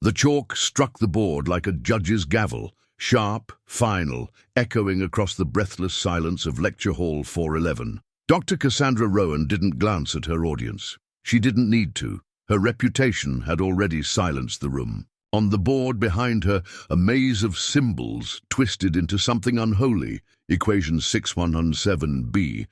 The chalk struck the board like a judge's gavel, sharp, final, echoing across the breathless silence of Lecture Hall 411. Dr. Cassandra Rowan didn't glance at her audience. She didn't need to. Her reputation had already silenced the room. On the board behind her, a maze of symbols twisted into something unholy, equation 6117b,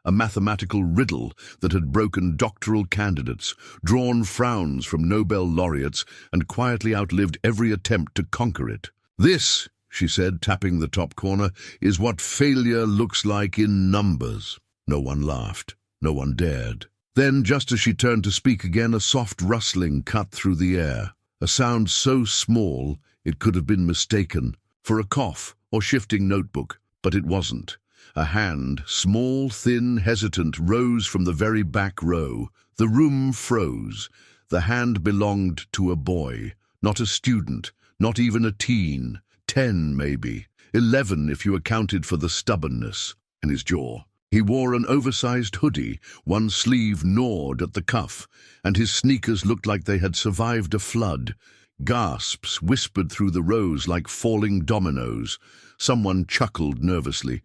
a mathematical riddle that had broken doctoral candidates, drawn frowns from Nobel laureates, and quietly outlived every attempt to conquer it. "This," she said, tapping the top corner, "is what failure looks like in numbers." No one laughed. No one dared. Then, just as she turned to speak again, a soft rustling cut through the air, a sound so small it could have been mistaken for a cough or shifting notebook, but it wasn't. A hand, small, thin, hesitant, rose from the very back row. The room froze. The hand belonged to a boy, not a student, not even a teen. 10, maybe. 11 if you accounted for the stubbornness in his jaw. He wore an oversized hoodie, one sleeve gnawed at the cuff, and his sneakers looked like they had survived a flood. Gasps whispered through the rows like falling dominoes. Someone chuckled nervously.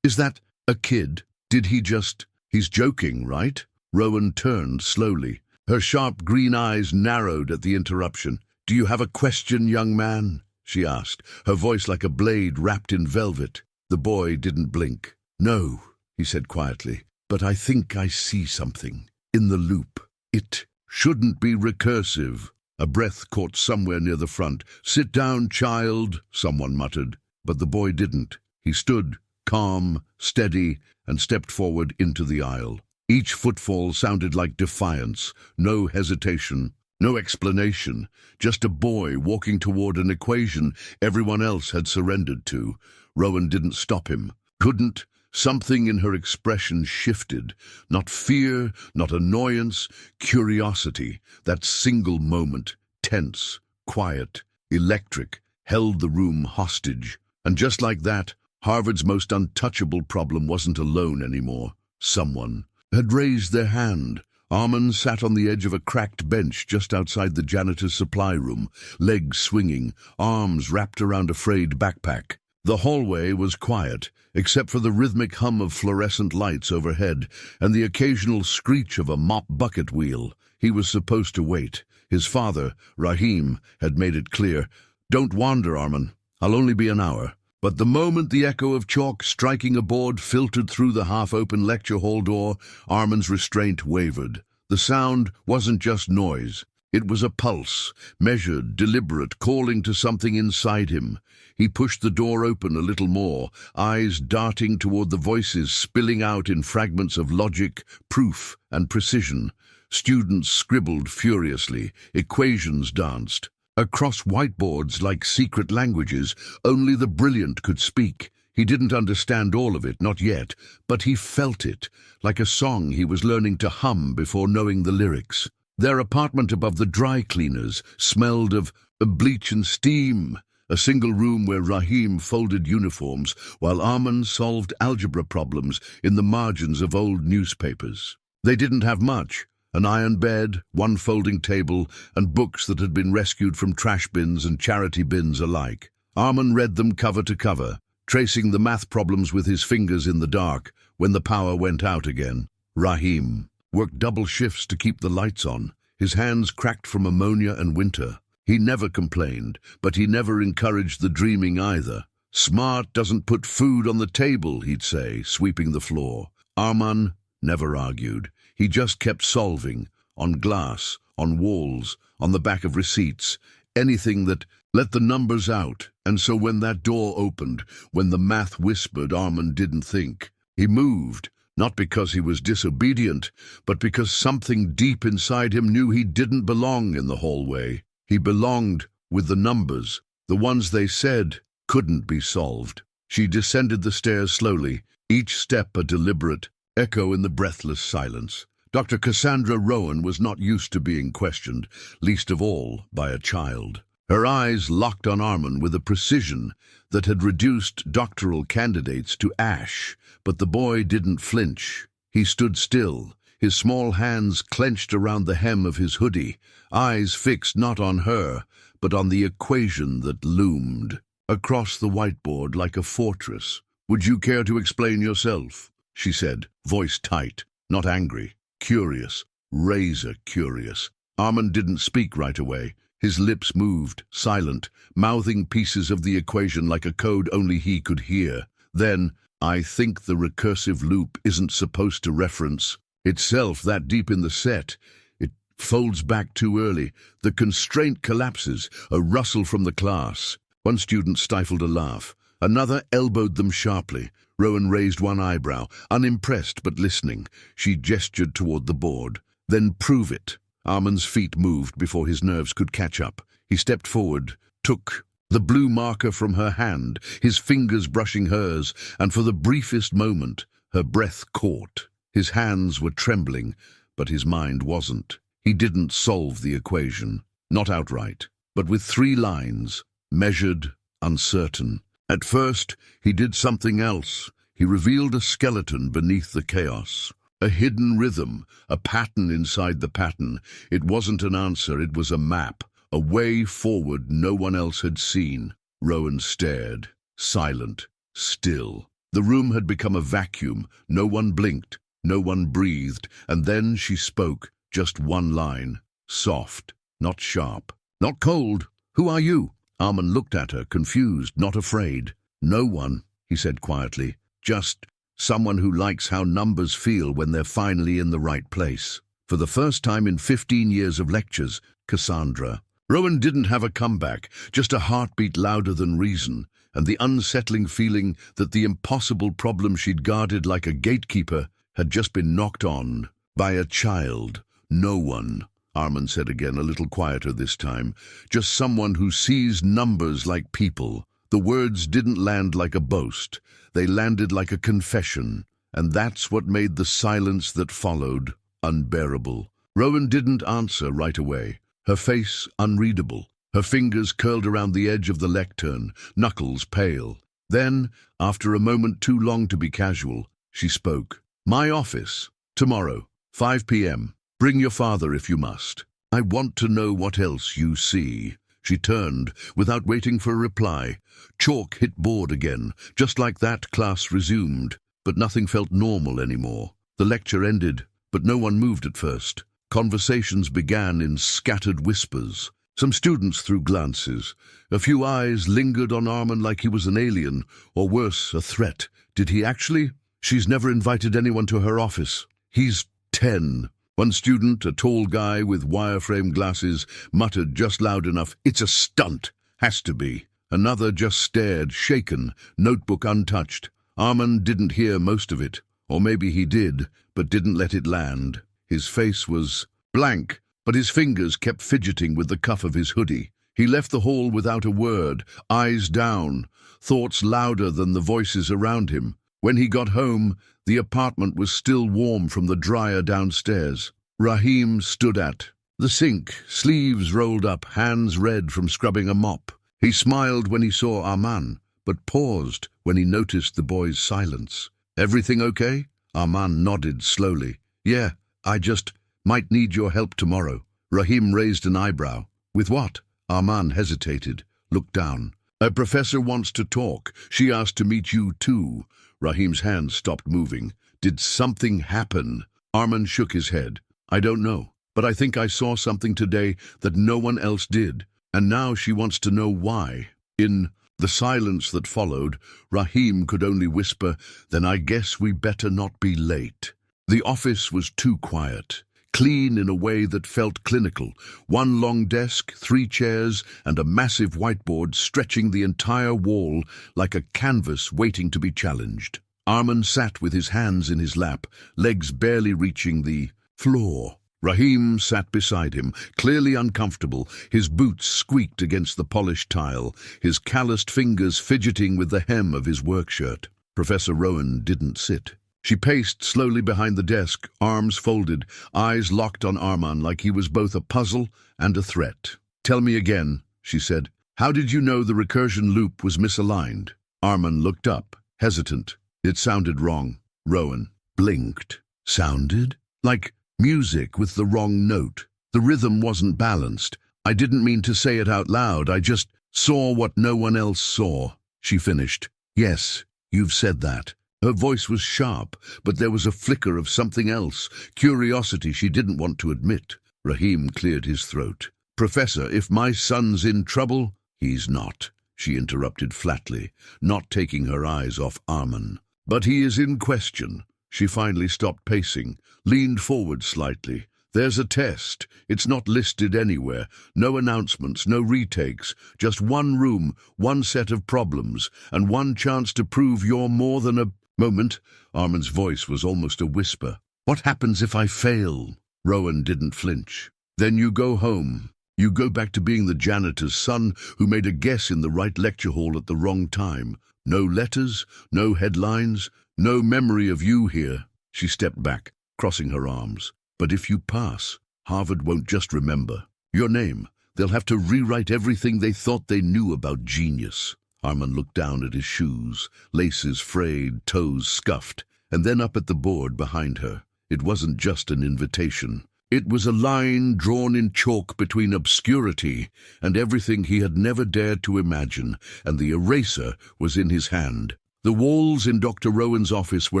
"Is that a kid? Did he just... He's joking, right?" Rowan turned slowly. Her sharp green eyes narrowed at the interruption. "Do you have a question, young man?" she asked, her voice like a blade wrapped in velvet. The boy didn't blink. "No," he said quietly, "but I think I see something. In the loop. It shouldn't be recursive." A breath caught somewhere near the front. "Sit down, child," someone muttered. But the boy didn't. He stood, calm, steady, and stepped forward into the aisle. Each footfall sounded like defiance, no hesitation, no explanation, just a boy walking toward an equation everyone else had surrendered to. Rowan didn't stop him. Couldn't. Something in her expression shifted. Not fear, not annoyance, curiosity. That single moment, tense, quiet, electric, held the room hostage. And just like that, Harvard's most untouchable problem wasn't alone anymore. Someone had raised their hand. Armand sat on the edge of a cracked bench just outside the janitor's supply room, legs swinging, arms wrapped around a frayed backpack. The hallway was quiet, except for the rhythmic hum of fluorescent lights overhead and the occasional screech of a mop bucket wheel. He was supposed to wait. His father, Rahim, had made it clear, "Don't wander, Armand. I'll only be an hour." But the moment the echo of chalk striking a board filtered through the half-open lecture hall door, Armand's restraint wavered. The sound wasn't just noise. It was a pulse, measured, deliberate, calling to something inside him. He pushed the door open a little more, eyes darting toward the voices spilling out in fragments of logic, proof, and precision. Students scribbled furiously, equations danced. Across whiteboards like secret languages, only the brilliant could speak. He didn't understand all of it, not yet, but he felt it, like a song he was learning to hum before knowing the lyrics. Their apartment above the dry cleaners smelled of bleach and steam, a single room where Rahim folded uniforms while Armand solved algebra problems in the margins of old newspapers. They didn't have much. An iron bed, one folding table, and books that had been rescued from trash bins and charity bins alike. Armand read them cover to cover, tracing the math problems with his fingers in the dark when the power went out again. Rahim worked double shifts to keep the lights on. His hands cracked from ammonia and winter. He never complained, but he never encouraged the dreaming either. "Smart doesn't put food on the table," he'd say, sweeping the floor. Armand never argued. He just kept solving, on glass, on walls, on the back of receipts, anything that let the numbers out. And so when that door opened, when the math whispered, Armand didn't think. He moved, not because he was disobedient, but because something deep inside him knew he didn't belong in the hallway. He belonged with the numbers, the ones they said couldn't be solved. She descended the stairs slowly, each step a deliberate echo in the breathless silence. Dr. Cassandra Rowan was not used to being questioned, least of all by a child. Her eyes locked on Armand with a precision that had reduced doctoral candidates to ash, but the boy didn't flinch. He stood still, his small hands clenched around the hem of his hoodie, eyes fixed not on her, but on the equation that loomed across the whiteboard like a fortress. "Would you care to explain yourself?" she said, voice tight, not angry, curious, razor curious. Armand didn't speak right away. His lips moved, silent, mouthing pieces of the equation like a code only he could hear. Then, "I think the recursive loop isn't supposed to reference itself that deep in the set. It folds back too early. The constraint collapses." A rustle from the class. One student stifled a laugh. Another elbowed them sharply. Rowan raised one eyebrow, unimpressed but listening. She gestured toward the board. "Then prove it." Armand's feet moved before his nerves could catch up. He stepped forward, took the blue marker from her hand, his fingers brushing hers, and for the briefest moment, her breath caught. His hands were trembling, but his mind wasn't. He didn't solve the equation, not outright, but with 3 lines, measured, uncertain. At first, he did something else. He revealed a skeleton beneath the chaos. A hidden rhythm, a pattern inside the pattern. It wasn't an answer, it was a map, a way forward no one else had seen. Rowan stared, silent, still. The room had become a vacuum. No one blinked, no one breathed, and then she spoke, just one line. Soft, not sharp, not cold. "Who are you?" Armand looked at her, confused, not afraid. "No one," he said quietly. "Just someone who likes how numbers feel when they're finally in the right place." For the first time in 15 years of lectures, Cassandra. Rowan didn't have a comeback, just a heartbeat louder than reason, and the unsettling feeling that the impossible problem she'd guarded like a gatekeeper had just been knocked on by a child. "No one," Armand said again, a little quieter this time. "Just someone who sees numbers like people." The words didn't land like a boast. They landed like a confession, and that's what made the silence that followed unbearable. Rowan didn't answer right away, her face unreadable, her fingers curled around the edge of the lectern, knuckles pale. Then, after a moment too long to be casual, she spoke. "My office, tomorrow, 5 p.m. Bring your father if you must. I want to know what else you see." She turned, without waiting for a reply. Chalk hit board again. Just like that, class resumed, but nothing felt normal anymore. The lecture ended, but no one moved at first. Conversations began in scattered whispers. Some students threw glances. A few eyes lingered on Armand like he was an alien, or worse, a threat. Did he actually? "She's never invited anyone to her office. He's 10. One student, a tall guy with wireframe glasses, muttered just loud enough, "It's a stunt. Has to be." Another just stared, shaken, notebook untouched. Armand didn't hear most of it, or maybe he did, but didn't let it land. His face was blank, but his fingers kept fidgeting with the cuff of his hoodie. He left the hall without a word, eyes down, thoughts louder than the voices around him. When he got home, the apartment was still warm from the dryer downstairs. Rahim stood at the sink, sleeves rolled up, hands red from scrubbing a mop. He smiled when he saw Armand, but paused when he noticed the boy's silence. "Everything okay?" Armand nodded slowly. "Yeah, I just might need your help tomorrow." Rahim raised an eyebrow. "With what?" Armand hesitated, looked down. "A professor wants to talk. She asked to meet you too." Rahim's hands stopped moving. "Did something happen?" Armand shook his head. "I don't know, but I think I saw something today that no one else did, and now she wants to know why." In the silence that followed, Rahim could only whisper, "Then I guess we better not be late." The office was too quiet, clean in a way that felt clinical. One long desk, 3 chairs, and a massive whiteboard stretching the entire wall like a canvas waiting to be challenged. Armand sat with his hands in his lap, legs barely reaching the floor. Rahim sat beside him, clearly uncomfortable. His boots squeaked against the polished tile, his calloused fingers fidgeting with the hem of his work shirt. Professor Rowan didn't sit. She paced slowly behind the desk, arms folded, eyes locked on Armand like he was both a puzzle and a threat. "Tell me again," she said. "How did you know the recursion loop was misaligned?" Armand looked up, hesitant. It sounded wrong. Rowan blinked. "Sounded?" Like music with the wrong note. The rhythm wasn't balanced. I didn't mean to say it out loud. I just saw what no one else saw, she finished. Yes, you've said that. Her voice was sharp, but there was a flicker of something else, curiosity she didn't want to admit. Rahim cleared his throat. Professor, if my son's in trouble— He's not, she interrupted flatly, not taking her eyes off Arman. But he is in question. She finally stopped pacing, leaned forward slightly. There's a test. It's not listed anywhere. No announcements, no retakes. Just one room, one set of problems, and one chance to prove you're more than a— Moment. Arman's voice was almost a whisper. What happens if I fail? Rowan didn't flinch. Then you go home. You go back to being the janitor's son who made a guess in the right lecture hall at the wrong time. No letters, no headlines, no memory of you here. She stepped back, crossing her arms. But if you pass, Harvard won't just remember your name. They'll have to rewrite everything they thought they knew about genius. Arman looked down at his shoes, laces frayed, toes scuffed, and then up at the board behind her. It wasn't just an invitation. It was a line drawn in chalk between obscurity and everything he had never dared to imagine, and the eraser was in his hand. The walls in Dr. Rowan's office were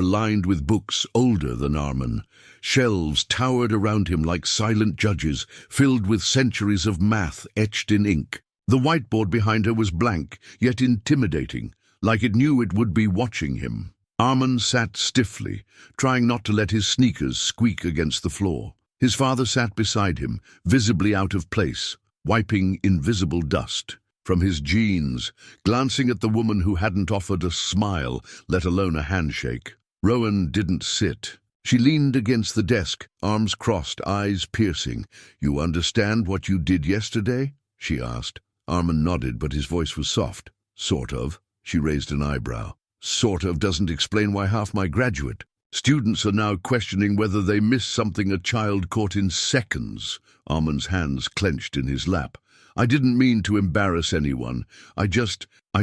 lined with books older than Arman. Shelves towered around him like silent judges, filled with centuries of math etched in ink. The whiteboard behind her was blank, yet intimidating, like it knew it would be watching him. Arman sat stiffly, trying not to let his sneakers squeak against the floor. His father sat beside him, visibly out of place, wiping invisible dust from his jeans, glancing at the woman who hadn't offered a smile, let alone a handshake. Rowan didn't sit. She leaned against the desk, arms crossed, eyes piercing. You understand what you did yesterday? She asked. Arman nodded, but his voice was soft. Sort of. She raised an eyebrow. Sort of doesn't explain why half my graduate students are now questioning whether they missed something a child caught in seconds. Arman's hands clenched in his lap. I didn't mean to embarrass anyone. I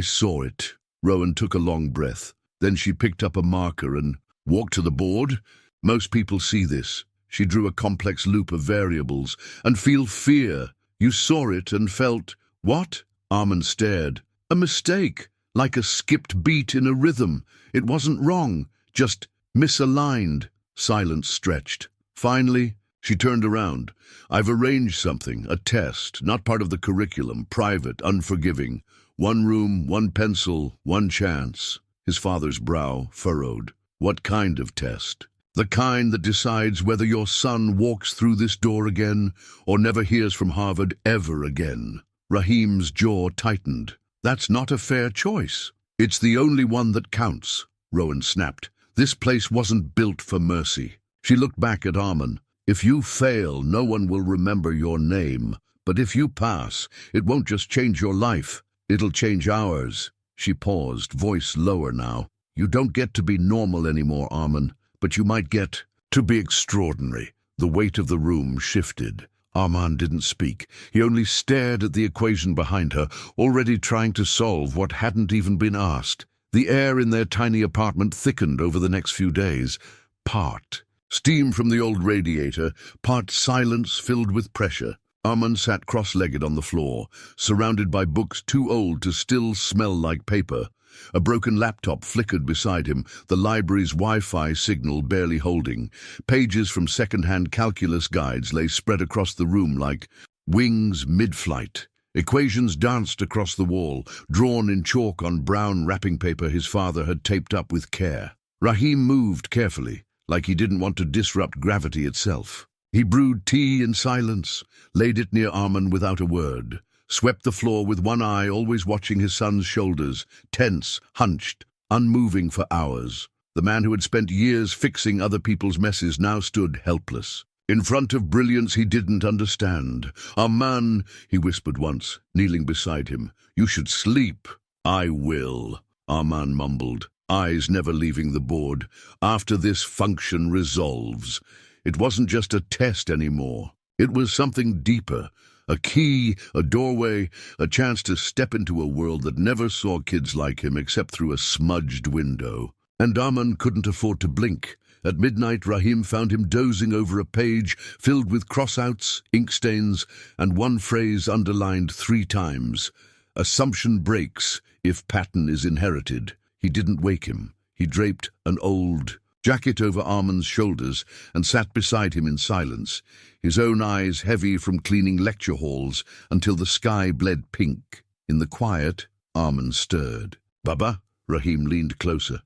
saw it. Rowan took a long breath. Then she picked up a marker and walked to the board. Most people see this. She drew a complex loop of variables and feel fear. You saw it and felt— What? Arman stared. A mistake, like a skipped beat in a rhythm. It wasn't wrong, just misaligned. Silence stretched. Finally, she turned around. I've arranged something, a test, not part of the curriculum, private, unforgiving. One room, one pencil, one chance. His father's brow furrowed. What kind of test? The kind that decides whether your son walks through this door again or never hears from Harvard ever again. Rahim's jaw tightened. That's not a fair choice. It's the only one that counts, Rowan snapped. This place wasn't built for mercy. She looked back at Arman. If you fail, no one will remember your name. But if you pass, it won't just change your life. It'll change ours. She paused, voice lower now. You don't get to be normal anymore, Arman, but you might get to be extraordinary. The weight of the room shifted. Arman didn't speak. He only stared at the equation behind her, already trying to solve what hadn't even been asked. The air in their tiny apartment thickened over the next few days. Part steam from the old radiator, part silence filled with pressure. Arman sat cross-legged on the floor, surrounded by books too old to still smell like paper. A broken laptop flickered beside him, the library's Wi-Fi signal barely holding. Pages from second-hand calculus guides lay spread across the room like wings mid-flight. Equations danced across the wall, drawn in chalk on brown wrapping paper his father had taped up with care. Rahim moved carefully, like he didn't want to disrupt gravity itself. He brewed tea in silence, laid it near Arman without a word, swept the floor with one eye always watching his son's shoulders, tense, hunched, unmoving for hours. The man who had spent years fixing other people's messes now stood helpless, in front of brilliance he didn't understand. Arman, he whispered once, kneeling beside him, you should sleep. I will, Arman mumbled, eyes never leaving the board. After this function resolves. It wasn't just a test anymore. It was something deeper. A key, a doorway, a chance to step into a world that never saw kids like him except through a smudged window. And Arman couldn't afford to blink. At midnight, Rahim found him dozing over a page filled with cross-outs, ink stains, and one phrase underlined 3 times. Assumption breaks if pattern is inherited. He didn't wake him. He draped an old jacket over Armand's shoulders and sat beside him in silence, his own eyes heavy from cleaning lecture halls until the sky bled pink. In the quiet, Armand stirred. "Baba?" Rahim leaned closer.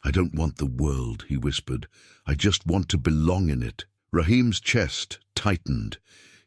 I don't want the world," he whispered. "I just want to belong in it." Rahim's chest tightened.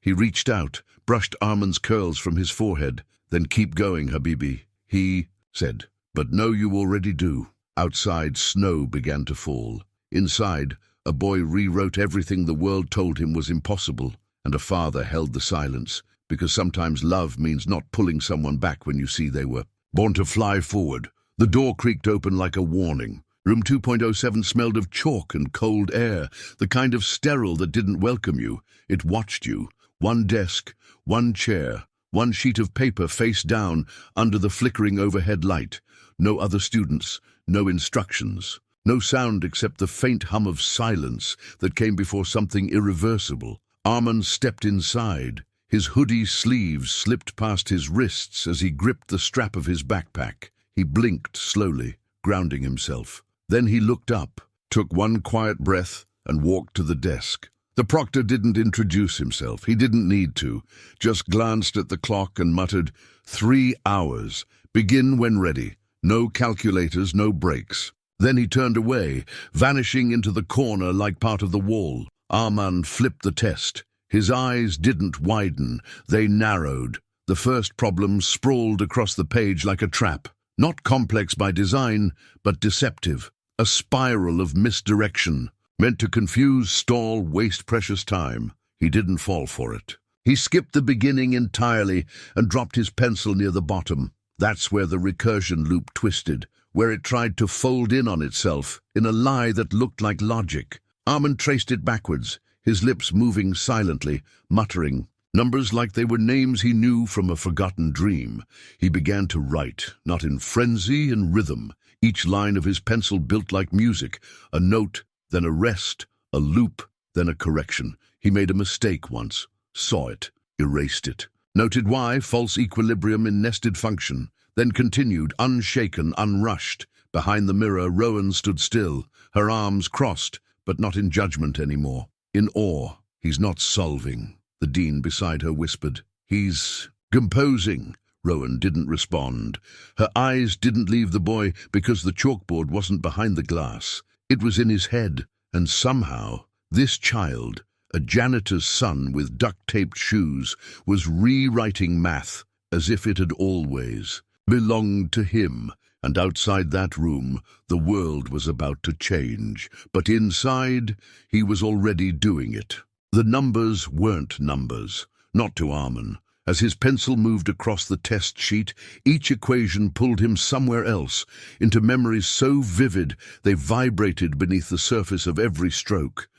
He reached out, brushed Armand's curls from his forehead. "Then keep going, Habibi," he said. "But no, you already do." Outside, snow began to fall. Inside, a boy rewrote everything the world told him was impossible, and a father held the silence, because sometimes love means not pulling someone back when you see they were born to fly forward. The door creaked open like a warning. Room 2.07 smelled of chalk and cold air, the kind of sterile that didn't welcome you. It watched you. One desk, one chair, one sheet of paper face down under the flickering overhead light. No other students, no instructions, no sound except the faint hum of silence that came before something irreversible. Armand stepped inside. His hoodie sleeves slipped past his wrists as he gripped the strap of his backpack. He blinked slowly, grounding himself. Then he looked up, took one quiet breath, and walked to the desk. The proctor didn't introduce himself. He didn't need to. Just glanced at the clock and muttered, 3 hours. Begin when ready. No calculators, no breaks. Then he turned away, vanishing into the corner like part of the wall. Armand flipped the test. His eyes didn't widen. They narrowed. The first problem sprawled across the page like a trap. Not complex by design, but deceptive. A spiral of misdirection, meant to confuse, stall, waste precious time. He didn't fall for it. He skipped the beginning entirely and dropped his pencil near the bottom. That's where the recursion loop twisted, where it tried to fold in on itself, in a lie that looked like logic. Armand traced it backwards, his lips moving silently, muttering, numbers like they were names he knew from a forgotten dream. He began to write, not in frenzy, in rhythm. Each line of his pencil built like music, a note, then a rest, a loop, then a correction. He made a mistake once, saw it, erased it. Noted why, false equilibrium in nested function, then continued, unshaken, unrushed. Behind the mirror, Rowan stood still, her arms crossed, but not in judgment anymore. In awe. "He's not solving," the dean beside her whispered. "He's composing." Rowan didn't respond. Her eyes didn't leave the boy because the chalkboard wasn't behind the glass. It was in his head, and somehow, this child, a janitor's son with duct-taped shoes, was rewriting math as if it had always belonged to him. And outside that room, the world was about to change. But inside, he was already doing it. The numbers weren't numbers, not to Armand. As his pencil moved across the test sheet, each equation pulled him somewhere else, into memories so vivid they vibrated beneath the surface of every stroke.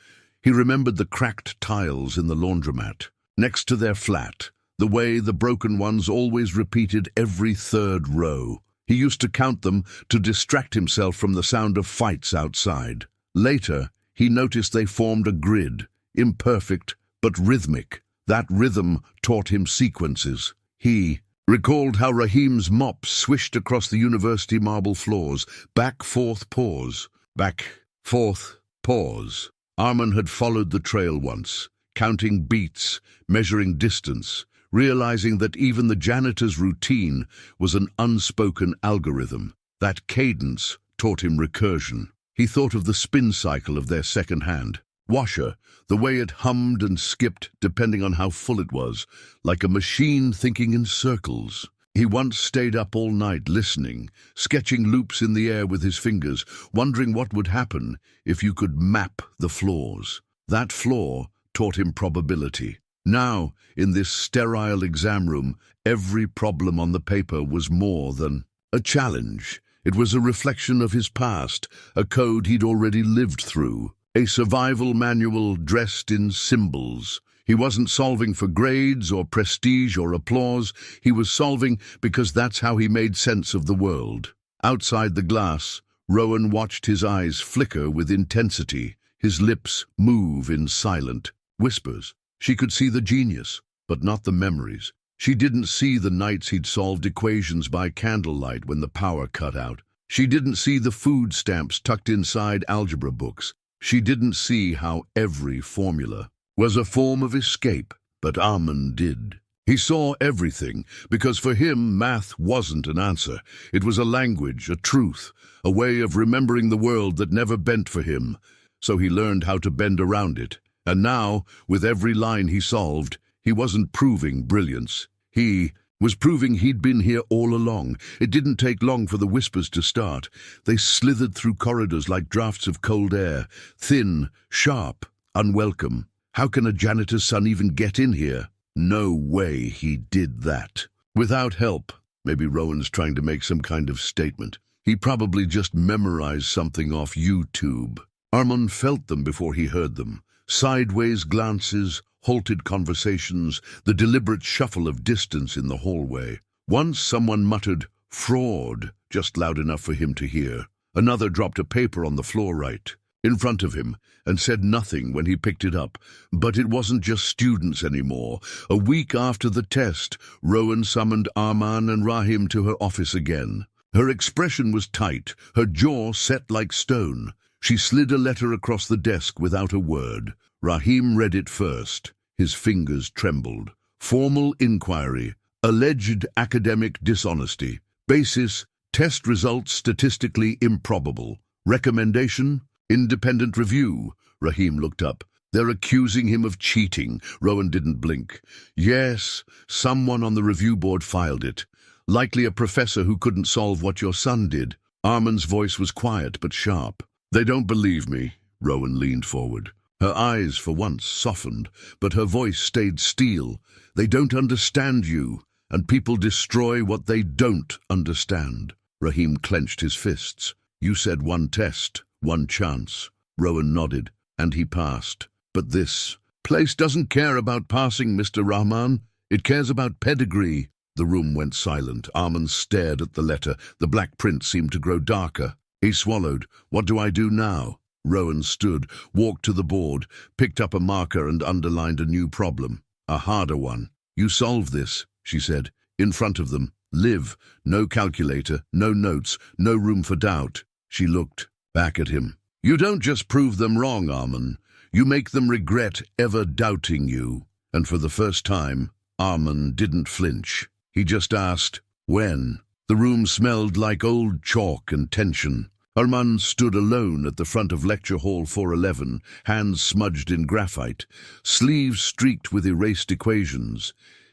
He remembered the cracked tiles in the laundromat, next to their flat, the way the broken ones always repeated every third row. He used to count them to distract himself from the sound of fights outside. Later, he noticed they formed a grid, imperfect but rhythmic. That rhythm taught him sequences. He recalled how Rahim's mop swished across the university marble floors, back, forth, pause, back, forth, pause. Armand had followed the trail once, counting beats, measuring distance, realizing that even the janitor's routine was an unspoken algorithm. That cadence taught him recursion. He thought of the spin cycle of their second hand washer, the way it hummed and skipped depending on how full it was, like a machine thinking in circles. He once stayed up all night listening, sketching loops in the air with his fingers, wondering what would happen if you could map the floors. That floor taught him probability. Now, in this sterile exam room, every problem on the paper was more than a challenge. It was a reflection of his past, a code he'd already lived through. A survival manual dressed in symbols. He wasn't solving for grades or prestige or applause. He was solving because that's how he made sense of the world. Outside the glass, Rowan watched his eyes flicker with intensity, his lips move in silent whispers. She could see the genius, but not the memories. She didn't see the nights he'd solved equations by candlelight when the power cut out. She didn't see the food stamps tucked inside algebra books. She didn't see how every formula was a form of escape, but Armand did. He saw everything, because for him math wasn't an answer. It was a language, a truth, a way of remembering the world that never bent for him. So he learned how to bend around it. And now, with every line he solved, he wasn't proving brilliance. He was proving he'd been here all along. It didn't take long for the whispers to start. They slithered through corridors like drafts of cold air, thin, sharp, unwelcome. How can a janitor's son even get in here? No way he did that. Without help. Maybe Rowan's trying to make some kind of statement. He probably just memorized something off YouTube. Armand felt them before he heard them. Sideways glances, halted conversations, the deliberate shuffle of distance in the hallway. Once someone muttered, "Fraud," just loud enough for him to hear. Another dropped a paper on the floor right in front of him and said nothing when he picked it up. But it wasn't just students anymore. A week after the test, Rowan summoned Arman and Rahim to her office again. Her expression was tight, her jaw set like stone. She slid a letter across the desk without a word. Rahim read it first. His fingers trembled. Formal inquiry. Alleged academic dishonesty. Basis: test results statistically improbable. Recommendation: independent review. Rahim looked up. They're accusing him of cheating. Rowan didn't blink. Yes, someone on the review board filed it. Likely a professor who couldn't solve what your son did. Armand's voice was quiet but sharp. They don't believe me. Rowan leaned forward. Her eyes for once softened, but her voice stayed steel. They don't understand you, and people destroy what they don't understand. Rahim clenched his fists. You said one test, one chance. Rowan nodded, and he passed. But this place doesn't care about passing, Mr. Rahman. It cares about pedigree. The room went silent. Armand stared at the letter. The black print seemed to grow darker. He swallowed. What do I do now? Rowan stood, walked to the board, picked up a marker and underlined a new problem. A harder one. You solve this, she said, in front of them. Live. No calculator, no notes, no room for doubt. She looked back at him. You don't just prove them wrong, Armand. You make them regret ever doubting you. And for the first time, Armand didn't flinch. He just asked, when? The room smelled like old chalk and tension. Armand stood alone at the front of Lecture Hall 411, hands smudged in graphite, sleeves streaked with erased equations.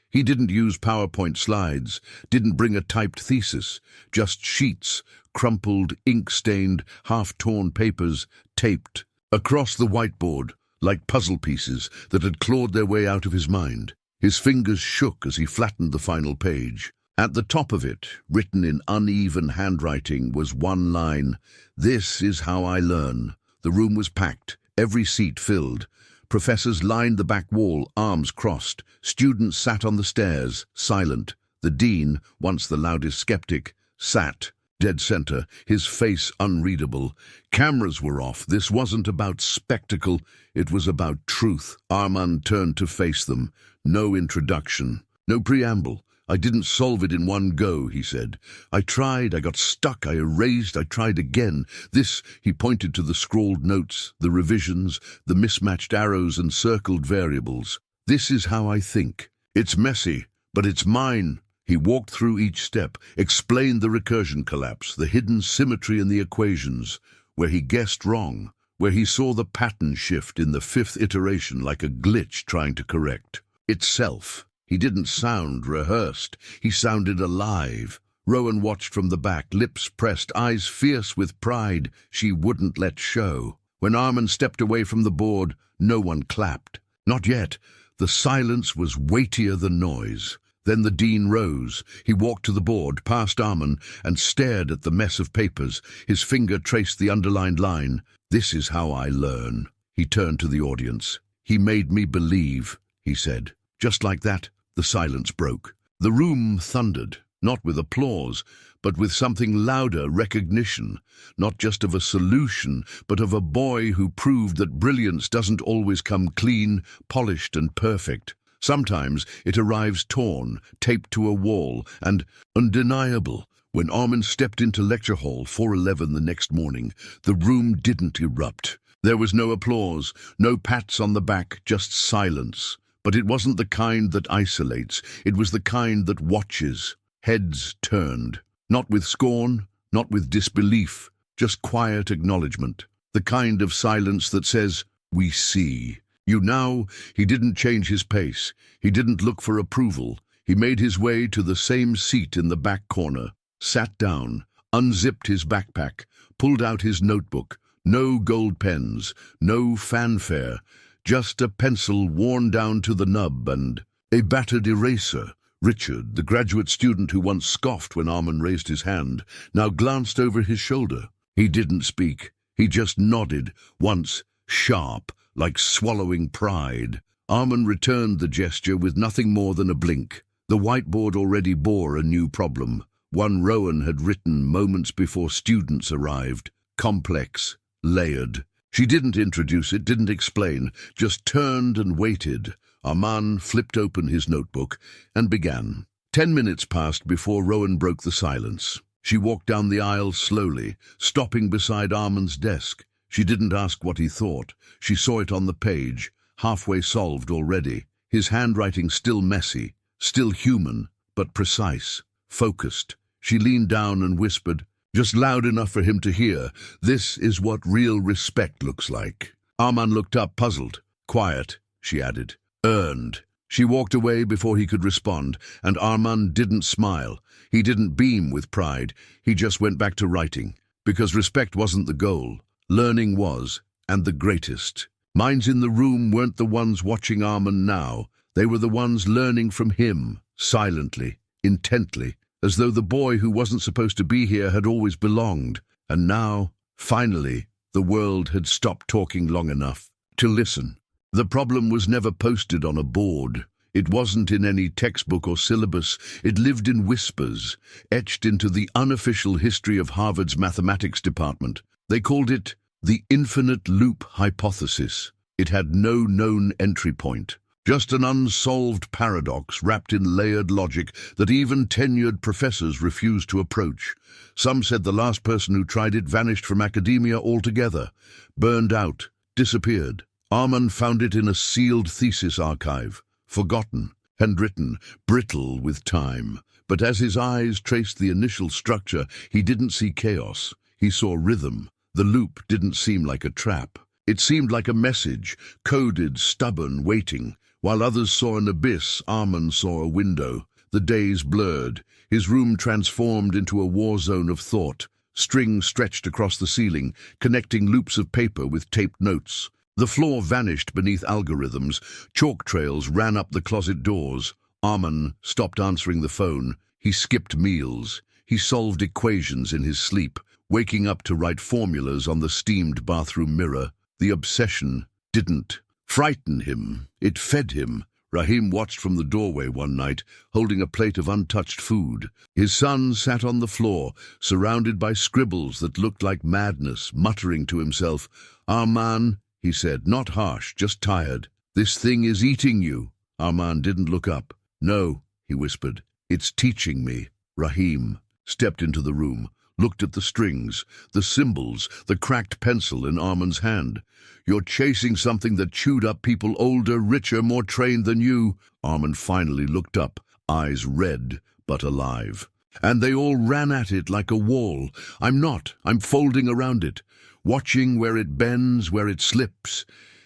He didn't use PowerPoint slides, didn't bring a typed thesis, just sheets, crumpled, ink-stained, half-torn papers, taped across the whiteboard like puzzle pieces that had clawed their way out of his mind. His fingers shook as he flattened the final page. At the top of it, written in uneven handwriting, was one line, "This is how I learn." The room was packed, every seat filled. Professors lined the back wall, arms crossed. Students sat on the stairs, silent. The dean, once the loudest skeptic, sat, dead center, his face unreadable. Cameras were off. This wasn't about spectacle, it was about truth. Armand turned to face them. No introduction, no preamble. I didn't solve it in one go, he said. I tried, I got stuck, I erased, I tried again. This, he pointed to the scrawled notes, the revisions, the mismatched arrows and circled variables. This is how I think. It's messy, but it's mine. He walked through each step, explained the recursion collapse, the hidden symmetry in the equations, where he guessed wrong, where he saw the pattern shift in the fifth iteration like a glitch trying to correct itself. He didn't sound rehearsed. He sounded alive. Rowan watched from the back, lips pressed, eyes fierce with pride she wouldn't let show. When Armand stepped away from the board, no one clapped. Not yet. The silence was weightier than noise. Then the dean rose. He walked to the board, past Armand, and stared at the mess of papers. His finger traced the underlined line. This is how I learn. He turned to the audience. He made me believe, he said. Just like that, the silence broke. The room thundered. not with applause, but with something louder, recognition, not just of a solution, but of a boy who proved that brilliance doesn't always come clean, polished and perfect. Sometimes it arrives torn, taped to a wall, and undeniable. When Armin stepped into lecture hall 411 the next morning, the room didn't erupt. There was no applause, no pats on the back, just silence. But it wasn't the kind that isolates, it was the kind that watches. Heads turned. Not with scorn, not with disbelief, just quiet acknowledgement. The kind of silence that says, "We see." You know, he didn't change his pace. He didn't look for approval. He made his way to the same seat in the back corner, sat down, unzipped his backpack, pulled out his notebook. No gold pens, no fanfare, just a pencil worn down to the nub and a battered eraser. Richard, the graduate student who once scoffed when Armin raised his hand, now glanced over his shoulder. He didn't speak. He just nodded, once sharp, like swallowing pride. Armin returned the gesture with nothing more than a blink. The whiteboard already bore a new problem. One Rowan had written moments before students arrived. Complex, layered. She didn't introduce it, didn't explain, just turned and waited. Armin flipped open his notebook and began. 10 minutes passed before Rowan broke the silence. She walked down the aisle slowly, stopping beside Armin's desk. She didn't ask what he thought. She saw it on the page, halfway solved already. His handwriting still messy, still human, but precise, focused. She leaned down and whispered, just loud enough for him to hear, "This is what real respect looks like." Armin looked up, puzzled. "Quiet," she added. "Earned." She walked away before he could respond, and Armin didn't smile. He didn't beam with pride. He just went back to writing. Because respect wasn't the goal. Learning was, and the greatest. Minds in the room weren't the ones watching Armin now. They were the ones learning from him, silently, intently, as though the boy who wasn't supposed to be here had always belonged. And now, finally, the world had stopped talking long enough to listen. The problem was never posted on a board. It wasn't in any textbook or syllabus. It lived in whispers, etched into the unofficial history of Harvard's mathematics department. They called it the infinite loop hypothesis. It had no known entry point. Just an unsolved paradox wrapped in layered logic that even tenured professors refused to approach. Some said the last person who tried it vanished from academia altogether, burned out, disappeared. Armin found it in a sealed thesis archive, forgotten, handwritten, brittle with time. But as his eyes traced the initial structure, he didn't see chaos. He saw rhythm. The loop didn't seem like a trap. It seemed like a message, coded, stubborn, waiting. While others saw an abyss, Armin saw a window. The days blurred. His room transformed into a war zone of thought. Strings stretched across the ceiling, connecting loops of paper with taped notes. The floor vanished beneath algorithms. Chalk trails ran up the closet doors. Armin stopped answering the phone. He skipped meals. He solved equations in his sleep, waking up to write formulas on the steamed bathroom mirror. The obsession didn't frighten him. It fed him. Rahim watched from the doorway one night, holding a plate of untouched food. His son sat on the floor, surrounded by scribbles that looked like madness, muttering to himself. "Arman," he said, not harsh, just tired. "This thing is eating you." Arman didn't look up. "No," he whispered. "It's teaching me." Rahim stepped into the room, looked at the strings, the symbols, the cracked pencil in Arman's hand. "You're chasing something that chewed up people older, richer, more trained than you." Arman finally looked up, eyes red but alive. "And they all ran at it like a wall. I'm not. I'm folding around it, watching where it bends, where it slips.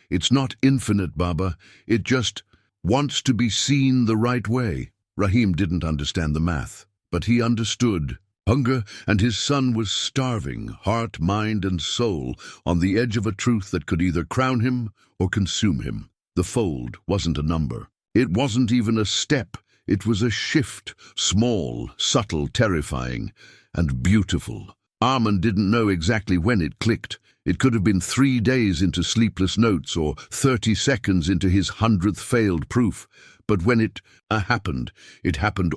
It's not infinite, Baba. It just wants to be seen the right way." Rahim didn't understand the math, but he understood. Hunger, and his son was starving, heart, mind, and soul, on the edge of a truth that could either crown him or consume him. The fold wasn't a number. It wasn't even a step. It was a shift, small, subtle, terrifying, and beautiful. Armand didn't know exactly when it clicked. It could have been 3 days into sleepless notes or 30 seconds into his 100th failed proof. But when it happened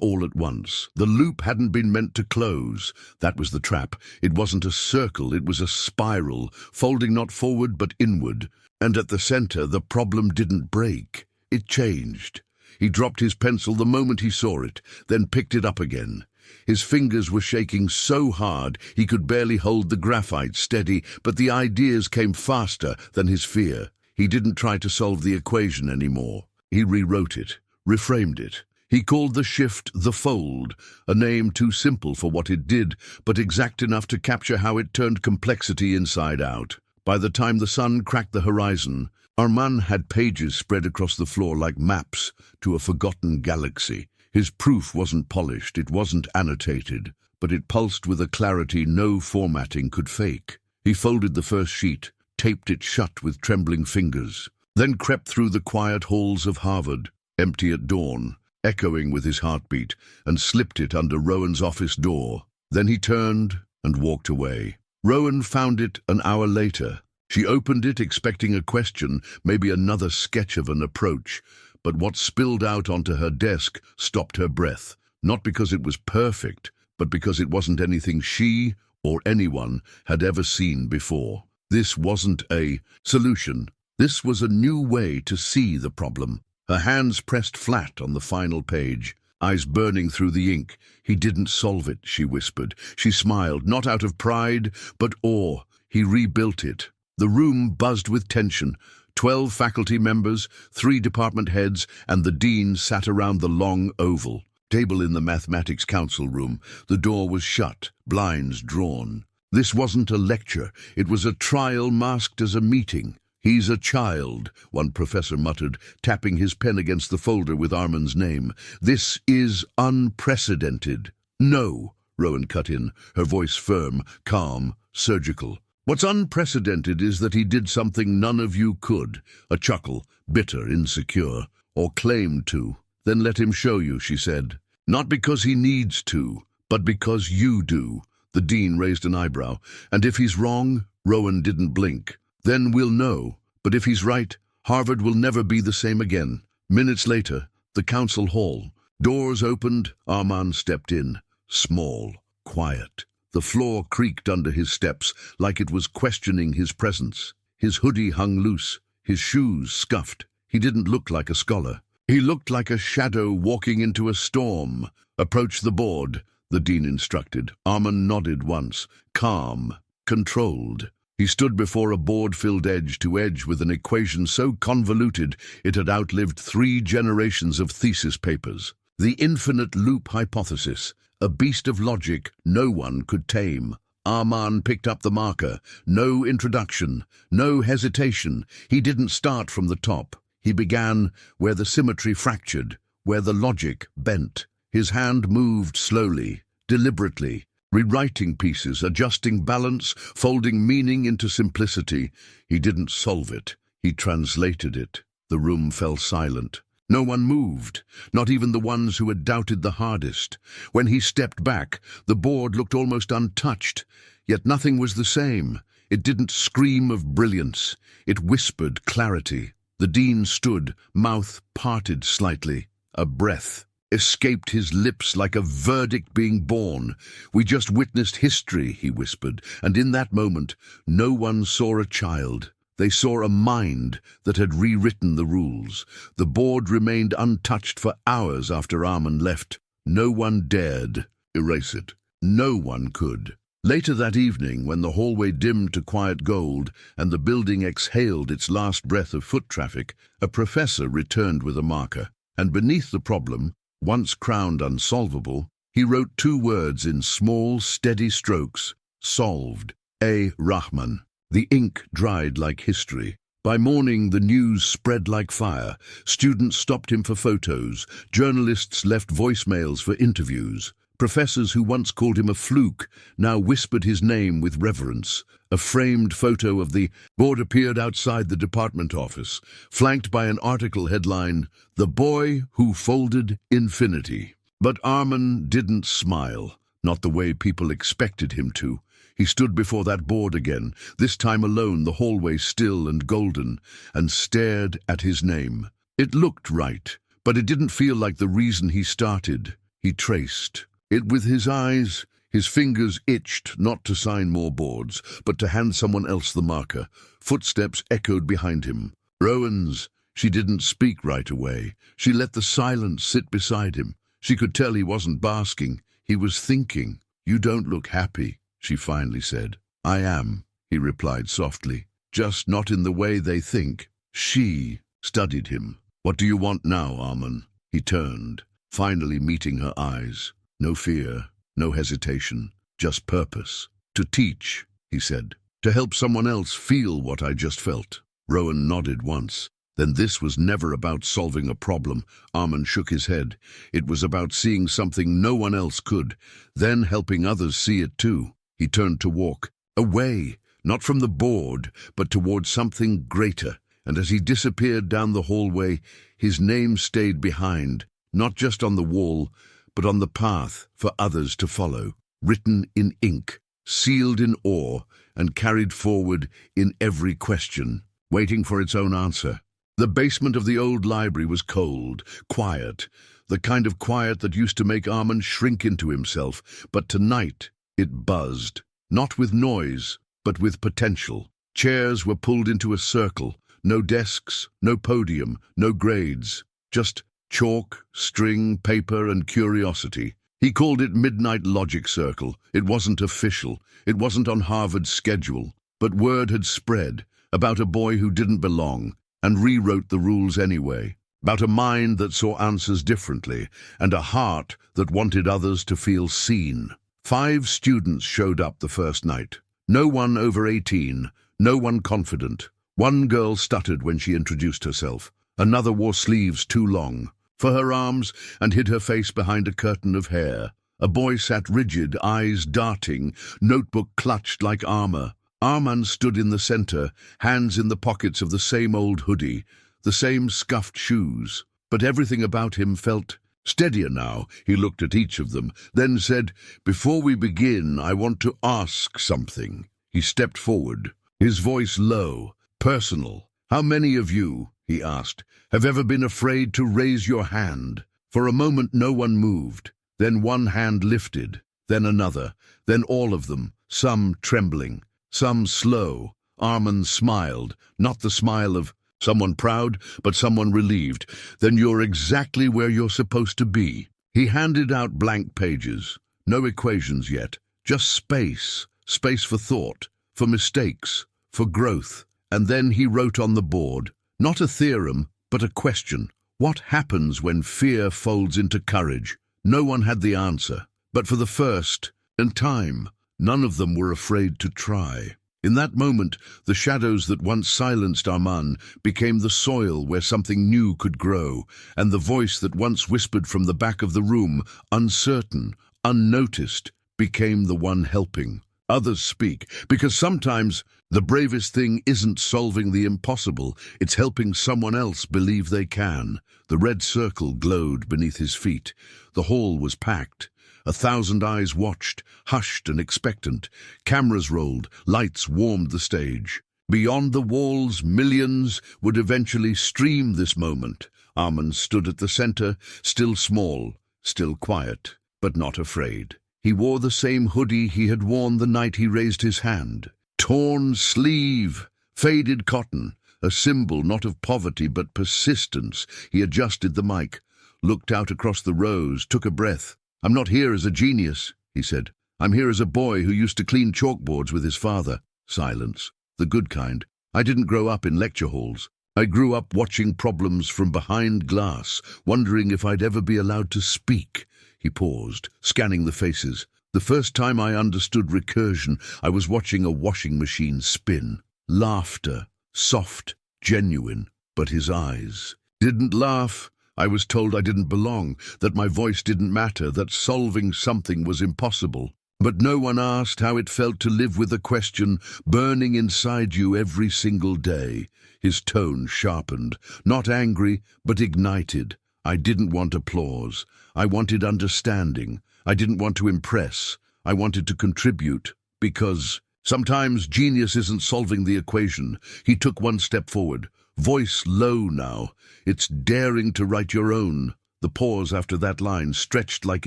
all at once. The loop hadn't been meant to close. That was the trap. It wasn't a circle, it was a spiral, folding not forward but inward. And at the center, the problem didn't break. It changed. He dropped his pencil the moment he saw it, then picked it up again. His fingers were shaking so hard he could barely hold the graphite steady, but the ideas came faster than his fear. He didn't try to solve the equation anymore. He rewrote it, reframed it. He called the shift the fold, a name too simple for what it did, but exact enough to capture how it turned complexity inside out. By the time the sun cracked the horizon, Armand had pages spread across the floor like maps to a forgotten galaxy. His proof wasn't polished, it wasn't annotated, but it pulsed with a clarity no formatting could fake. He folded the first sheet, taped it shut with trembling fingers, then crept through the quiet halls of Harvard, empty at dawn, echoing with his heartbeat, and slipped it under Rowan's office door. Then he turned and walked away. Rowan found it an hour later. She opened it expecting a question, maybe another sketch of an approach, but what spilled out onto her desk stopped her breath, not because it was perfect, but because it wasn't anything she or anyone had ever seen before. This wasn't a solution. This was a new way to see the problem. Her hands pressed flat on the final page, eyes burning through the ink. He didn't solve it, she whispered. She smiled, not out of pride, but awe. He rebuilt it. The room buzzed with tension. 12 faculty members, 3 department heads, and the dean sat around the long oval table in the mathematics council room. The door was shut, blinds drawn. This wasn't a lecture. It was a trial masked as a meeting. "He's a child," one professor muttered, tapping his pen against the folder with Armand's name. "This is unprecedented." "No," Rowan cut in, her voice firm, calm, surgical. "What's unprecedented is that he did something none of you could." A chuckle, bitter, insecure. "Or claimed to." "Then let him show you," she said. "Not because he needs to, but because you do." The dean raised an eyebrow. "And if he's wrong?" Rowan didn't blink. "Then we'll know. But if he's right, Harvard will never be the same again." Minutes later, the council hall. Doors opened, Armand stepped in. Small, quiet. The floor creaked under his steps, like it was questioning his presence. His hoodie hung loose, his shoes scuffed. He didn't look like a scholar. He looked like a shadow walking into a storm. "Approach the board," the dean instructed. Armand nodded once, calm, controlled. He stood before a board filled edge to edge with an equation so convoluted it had outlived 3 generations of thesis papers. The infinite loop hypothesis, a beast of logic no one could tame. Armand picked up the marker. No introduction, no hesitation. He didn't start from the top. He began where the symmetry fractured, where the logic bent. His hand moved slowly, deliberately, rewriting pieces, adjusting balance, folding meaning into simplicity. He didn't solve it. He translated it. The room fell silent. No one moved, not even the ones who had doubted the hardest. When he stepped back, the board looked almost untouched, yet nothing was the same. It didn't scream of brilliance. It whispered clarity. The dean stood, mouth parted slightly. A breath escaped his lips like a verdict being born. "We just witnessed history," he whispered, and in that moment, no one saw a child. They saw a mind that had rewritten the rules. The board remained untouched for hours after Armand left. No one dared erase it. No one could. Later that evening, when the hallway dimmed to quiet gold and the building exhaled its last breath of foot traffic, a professor returned with a marker. And beneath the problem, once crowned unsolvable, he wrote 2 words in small, steady strokes: solved. A. Rahman. The ink dried like history. By morning, the news spread like fire. Students stopped him for photos. Journalists left voicemails for interviews. Professors who once called him a fluke now whispered his name with reverence. A framed photo of the board appeared outside the department office, flanked by an article headline, "The Boy Who Folded Infinity." But Armand didn't smile. not the way people expected him to. He stood before that board again, this time alone, the hallway still and golden, and stared at his name. It looked right, but it didn't feel like the reason he started. He traced it with his eyes. His fingers itched not to sign more boards, but to hand someone else the marker. Footsteps echoed behind him. Rowan's. She didn't speak right away. She let the silence sit beside him. She could tell he wasn't basking. He was thinking. "You don't look happy," she finally said. "I am," he replied softly. "Just not in the way they think." She studied him. "What do you want now, Arman?" He turned, finally meeting her eyes. No fear, no hesitation, just purpose. "To teach," he said. "To help someone else feel what I just felt." Rowan nodded once. Then this was never about solving a problem. Arman shook his head. It was about seeing something no one else could, then helping others see it too. He turned to walk, away, not from the board, but towards something greater. And as he disappeared down the hallway, his name stayed behind, not just on the wall, but on the path for others to follow, written in ink, sealed in ore, and carried forward in every question, waiting for its own answer. The basement of the old library was cold, quiet, the kind of quiet that used to make Arman shrink into himself, but tonight it buzzed, not with noise, but with potential. Chairs were pulled into a circle, no desks, no podium, no grades, just chalk, string, paper, and curiosity. He called it Midnight Logic Circle. It wasn't official, it wasn't on Harvard's schedule, but word had spread about a boy who didn't belong, and rewrote the rules anyway, about a mind that saw answers differently, and a heart that wanted others to feel seen. 5 students showed up the first night. No one over 18, no one confident. One girl stuttered when she introduced herself. Another wore sleeves too long for her arms and hid her face behind a curtain of hair. A boy sat rigid, eyes darting, notebook clutched like armor. Arman stood in the center, hands in the pockets of the same old hoodie, the same scuffed shoes. But everything about him felt steadier now. He looked at each of them, then said, "Before we begin, I want to ask something." He stepped forward, his voice low, personal. "How many of you," he asked, "have ever been afraid to raise your hand?" For a moment no one moved. Then one hand lifted, then another, then all of them, some trembling, some slow. Arman smiled, not the smile of someone proud, but someone relieved. "Then you're exactly where you're supposed to be." He handed out blank pages. No equations yet, just space. Space for thought, for mistakes, for growth. And then he wrote on the board, not a theorem, but a question. What happens when fear folds into courage? No one had the answer, but for the first time, none of them were afraid to try. In that moment, the shadows that once silenced Arman became the soil where something new could grow, and the voice that once whispered from the back of the room, uncertain, unnoticed, became the one helping others speak. Because sometimes the bravest thing isn't solving the impossible, it's helping someone else believe they can. The red circle glowed beneath his feet. The hall was packed. 1,000 eyes watched, hushed and expectant. Cameras rolled, lights warmed the stage. Beyond the walls, millions would eventually stream this moment. Arman stood at the center, still small, still quiet, but not afraid. He wore the same hoodie he had worn the night he raised his hand. Torn sleeve, faded cotton, a symbol not of poverty but persistence. He adjusted the mic, looked out across the rows, took a breath. "I'm not here as a genius," he said. "I'm here as a boy who used to clean chalkboards with his father." Silence. The good kind. "I didn't grow up in lecture halls. I grew up watching problems from behind glass, wondering if I'd ever be allowed to speak." He paused, scanning the faces. "The first time I understood recursion, I was watching a washing machine spin. Laughter, soft, genuine, but his eyes didn't laugh. I was told I didn't belong, that my voice didn't matter, that solving something was impossible. But no one asked how it felt to live with a question burning inside you every single day." His tone sharpened, not angry, but ignited. "I didn't want applause. I wanted understanding. I didn't want to impress. I wanted to contribute. Because sometimes genius isn't solving the equation. He took one step forward, voice low now. It's daring to write your own. The pause after that line stretched like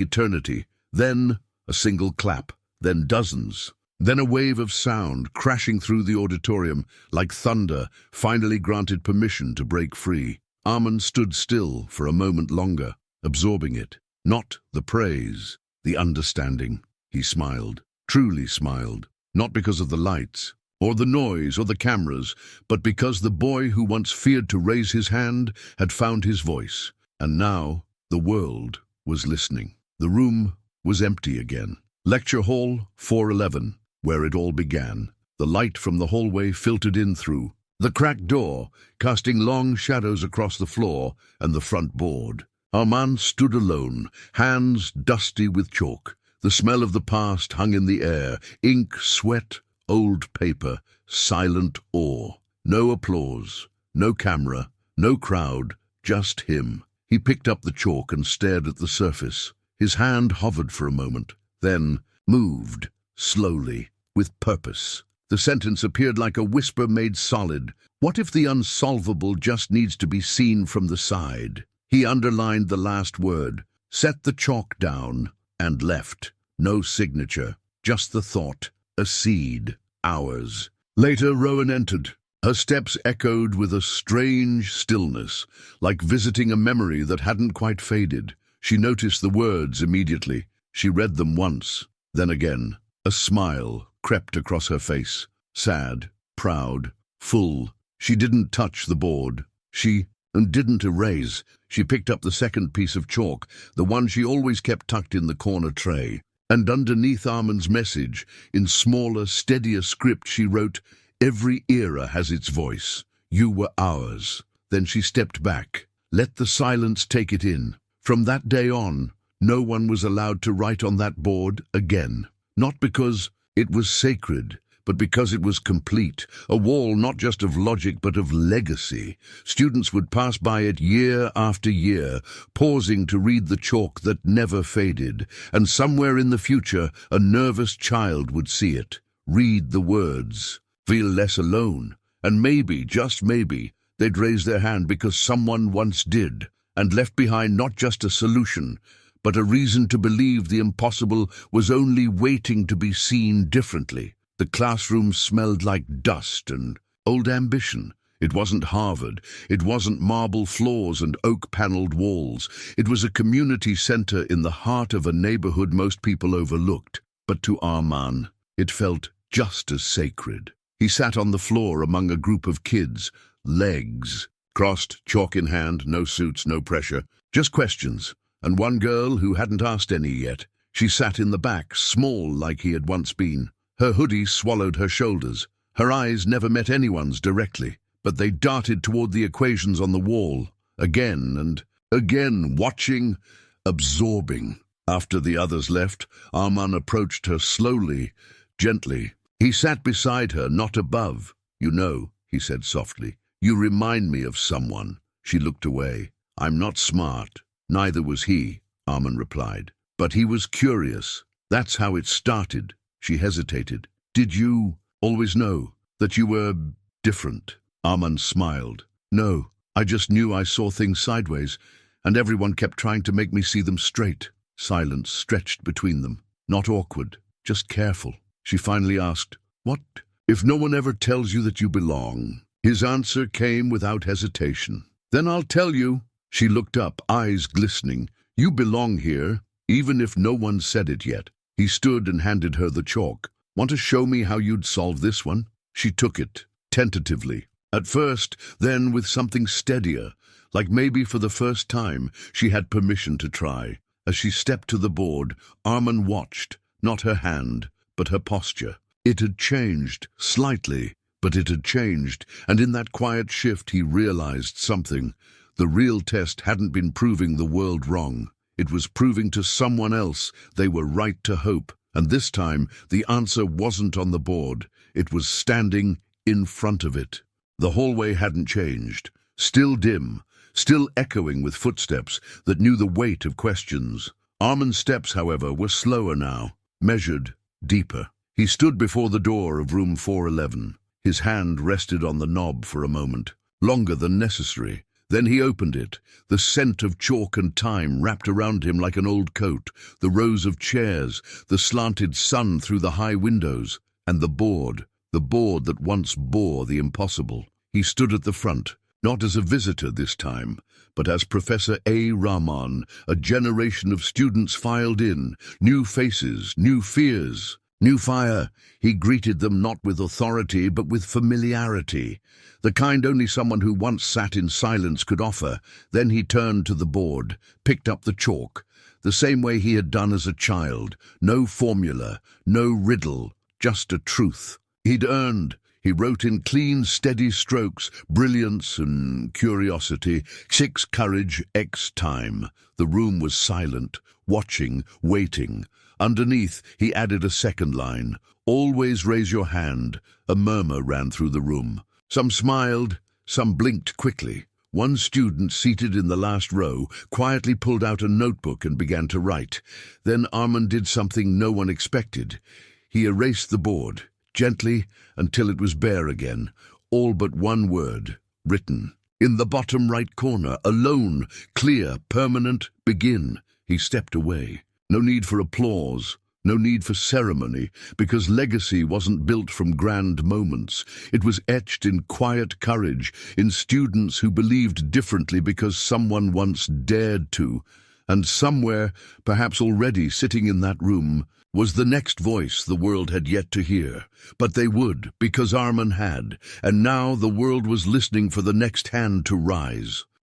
eternity. Then a single clap, then dozens. Then a wave of sound crashing through the auditorium like thunder finally granted permission to break free. Armand stood still for a moment longer, absorbing it. Not the praise, the understanding. He smiled, truly smiled, not because of the lights, or the noise, or the cameras, but because the boy who once feared to raise his hand had found his voice. And now the world was listening. The room was empty again. Lecture Hall 411, where it all began. The light from the hallway filtered in through the cracked door, casting long shadows across the floor and the front board. Armand stood alone, hands dusty with chalk. The smell of the past hung in the air, ink, sweat, old paper, silent awe. No applause, no camera, no crowd, just him. He picked up the chalk and stared at the surface. His hand hovered for a moment, then moved, slowly, with purpose. The sentence appeared like a whisper made solid. What if the unsolvable just needs to be seen from the side? He underlined the last word, set the chalk down, and left. No signature, just the thought, a seed, ours. Later, Rowan entered. Her steps echoed with a strange stillness, like visiting a memory that hadn't quite faded. She noticed the words immediately. She read them once, then again. A smile crept across her face, sad, proud, full. She didn't touch the board. She didn't erase. She picked up the second piece of chalk, the one she always kept tucked in the corner tray. And underneath Armand's message, in smaller, steadier script, she wrote, "Every era has its voice. You were ours." Then she stepped back. Let the silence take it in. From that day on, no one was allowed to write on that board again. Not because it was sacred, but because it was complete. A wall not just of logic, but of legacy. Students would pass by it year after year, pausing to read the chalk that never faded. And somewhere in the future, a nervous child would see it, read the words, feel less alone. And maybe, just maybe, they'd raise their hand because someone once did, and left behind not just a solution, but a reason to believe the impossible was only waiting to be seen differently. The classroom smelled like dust and old ambition. It wasn't Harvard. It wasn't marble floors and oak-paneled walls. It was a community center in the heart of a neighborhood most people overlooked. But to Armand, it felt just as sacred. He sat on the floor among a group of kids, legs crossed, chalk in hand, no suits, no pressure, just questions. And one girl who hadn't asked any yet. She sat in the back, small like he had once been. Her hoodie swallowed her shoulders. Her eyes never met anyone's directly, but they darted toward the equations on the wall, again and again, watching, absorbing. After the others left, Armand approached her slowly, gently. He sat beside her, not above. "You know," he said softly, "you remind me of someone." She looked away. "I'm not smart." Neither was he, Armand replied. But he was curious. That's how it started. She hesitated. "Did you always know that you were different?" Armand smiled. "No, I just knew I saw things sideways, and everyone kept trying to make me see them straight." Silence stretched between them. Not awkward, just careful. She finally asked, "What if no one ever tells you that you belong?" His answer came without hesitation. "Then I'll tell you." She looked up, eyes glistening. "You belong here, even if no one said it yet." He stood and handed her the chalk. "Want to show me how you'd solve this one?" She took it, tentatively. At first, then with something steadier, like maybe for the first time, she had permission to try. As she stepped to the board, Armand watched, not her hand, but her posture. It had changed, slightly, but it had changed, and in that quiet shift he realized something. The real test hadn't been proving the world wrong. It was proving to someone else they were right to hope. And this time, the answer wasn't on the board. It was standing in front of it. The hallway hadn't changed. Still dim, still echoing with footsteps that knew the weight of questions. Armand's steps, however, were slower now, measured, deeper. He stood before the door of room 411. His hand rested on the knob for a moment, longer than necessary. Then he opened it. The scent of chalk and time wrapped around him like an old coat, the rows of chairs, the slanted sun through the high windows, and the board that once bore the impossible. He stood at the front, not as a visitor this time, but as Professor A. Rahman. A generation of students filed in, new faces, new fears, new fire. He greeted them not with authority, but with familiarity, the kind only someone who once sat in silence could offer. Then he turned to the board, picked up the chalk, the same way he had done as a child. No formula, no riddle, just a truth he'd earned. He wrote in clean, steady strokes, brilliance and curiosity, 6 courage, X time. The room was silent, watching, waiting. Underneath, he added a second line, always raise your hand. A murmur ran through the room. Some smiled, some blinked quickly. One student, seated in the last row, quietly pulled out a notebook and began to write. Then Armand did something no one expected. He erased the board, gently, until it was bare again, all but one word, written. In the bottom right corner, alone, clear, permanent, begin. He stepped away. No need for applause, no need for ceremony, because legacy wasn't built from grand moments. It was etched in quiet courage, in students who believed differently because someone once dared to. And somewhere, perhaps already sitting in that room, was the next voice the world had yet to hear. But they would, because Armand had, and now the world was listening for the next hand to rise.